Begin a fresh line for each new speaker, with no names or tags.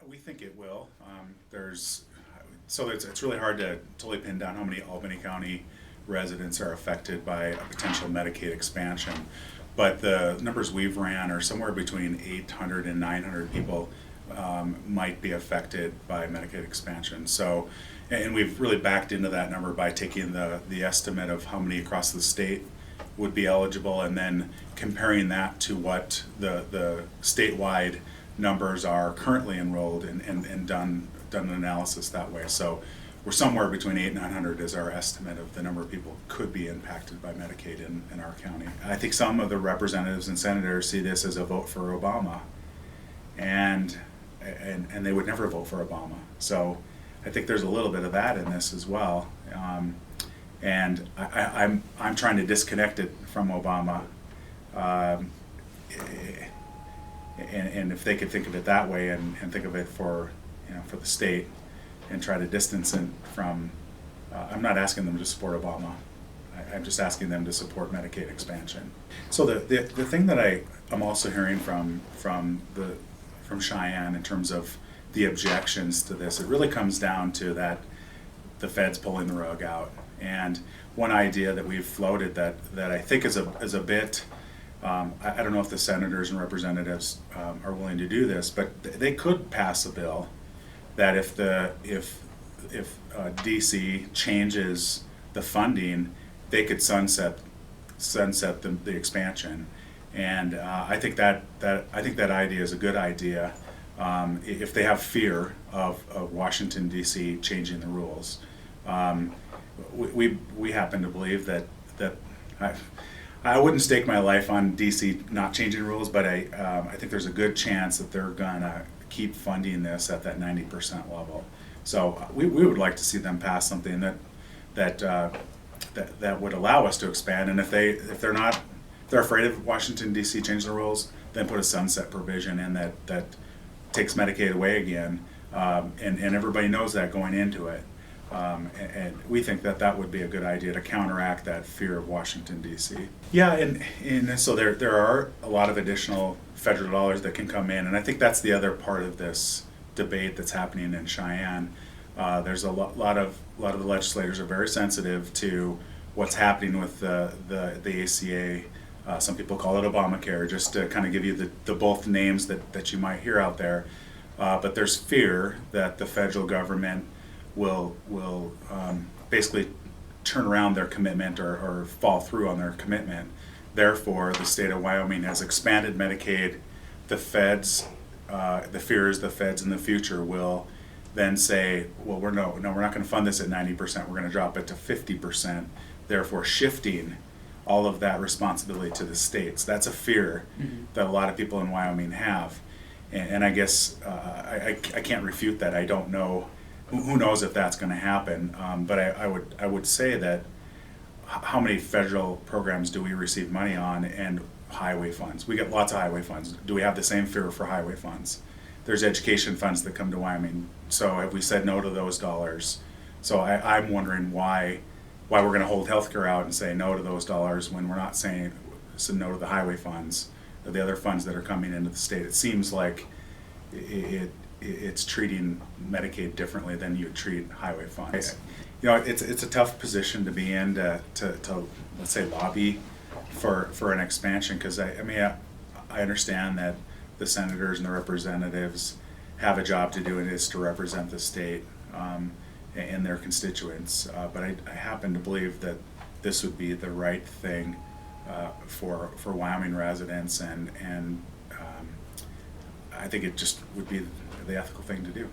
We think it will. It's really hard to totally pin down how many Albany County residents are affected by a potential Medicaid expansion. But the numbers we've ran are somewhere between 800 and 900 people might be affected by Medicaid expansion. So, and we've really backed into that number by taking the estimate of how many across the state would be eligible, and then comparing that to what the statewide numbers are currently enrolled, and done an analysis that way. So we're somewhere between 800 and 900 is our estimate of the number of people who could be impacted by Medicaid in our county. I think some of the representatives and senators see this as a vote for Obama, and they would never vote for Obama. So I think there's a little bit of that in this as well. And I'm trying to disconnect it from Obama. And if they could think of it that way, and think of it for the state, and try to distance it from, I'm not asking them to support Obama. I'm just asking them to support Medicaid expansion. So the thing that I'm also hearing from Cheyenne in terms of the objections to this, it really comes down to that the Fed's pulling the rug out. And one idea that we've floated that I think is a bit, I don't know if the senators and representatives are willing to do this, but they could pass a bill that if DC changes the funding, they could sunset the expansion. And I think that idea is a good idea if they have fear of Washington DC changing the rules. We happen to believe that I wouldn't stake my life on DC not changing rules, but I think there's a good chance that they're gonna keep funding this at that 90% level. So we would like to see them pass something that would allow us to expand. And if they're afraid of Washington DC changing the rules, then put a sunset provision in that takes Medicaid away again, and everybody knows that going into it. And we think that would be a good idea to counteract that fear of Washington D.C. Yeah, and so there are a lot of additional federal dollars that can come in, and I think that's the other part of this debate that's happening in Cheyenne. There's a lot of the legislators are very sensitive to what's happening with the ACA. Some people call it Obamacare, just to kind of give you the both names that you might hear out there. But there's fear that the federal government will basically turn around their commitment or fall through on their commitment. Therefore, the state of Wyoming has expanded Medicaid. The fear is the feds in the future will then say, well, we're not going to fund this at 90%. We're going to drop it to 50%. Therefore, shifting all of that responsibility to the states. That's a fear that a lot of people in Wyoming have, and I guess I can't refute that. I don't know. Who knows if that's going to happen? But I would say that how many federal programs do we receive money on, and highway funds? We get lots of highway funds. Do we have the same fear for highway funds? There's education funds that come to Wyoming. So have we said no to those dollars? So I'm wondering why we're going to hold healthcare out and say no to those dollars when we're not saying no to the highway funds, or the other funds that are coming into the state. It seems like it's treating Medicaid differently than you treat highway funds. It's a tough position to be in to let's say lobby for an expansion, because I understand that the senators and the representatives have a job to do, and it is to represent the state and their constituents. But I happen to believe that this would be the right thing for Wyoming residents, and I think it just would be the ethical thing to do.